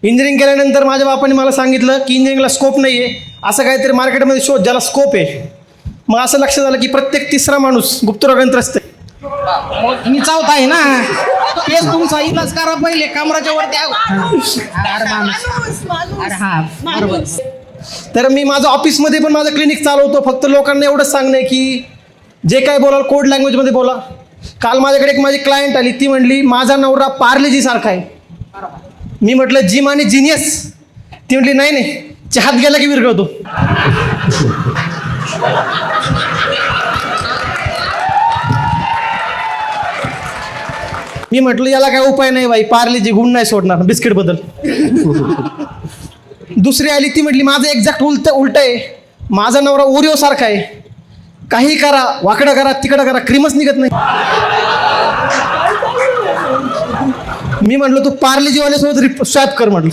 Engineering केल्यानंतर माझ्या बापाने मला सांगितलं की इंजिनिअरिंगला स्कोप नाही आहे, असं काहीतरी मार्केटमध्ये शोध ज्याला स्कोप आहे. मग असं लक्षात आलं की प्रत्येक तिसरा माणूस गुप्तरोगाने त्रस्त आहे. मी चावत आहे ना, तेच तुमचा इलाज करा पहिले कमराच्या वरती. अरे हा बरोबर. तर मी माझं ऑफिसमध्ये पण माझं क्लिनिक चालवतो. फक्त लोकांना एवढंच सांगणं आहे की जे काय बोलाल कोड लँग्वेजमध्ये बोला. काल माझ्याकडे एक माझी क्लायंट आली, ती म्हणली माझा नवरा पार्लेजी सारखा आहे. मी म्हटलं जिम आणि जिनियस. ती म्हटली नाही नाही, चहात गेला की विरघळतो. मी म्हटलं याला काय उपाय नाही बाई, पार्लेजी गुण नाही सोडणार बिस्किट बद्दल. दुसरी आली, ती म्हटली माझं एक्झॅक्ट उलट आहे, माझा नवरा ओरिओ सारखा आहे, काही करा वाकडं करा तिकडं करा क्रीमच निघत नाही. मी म्हटलं तू पार्लेजीवाल्यासोबत स्वॅप कर म्हटलं.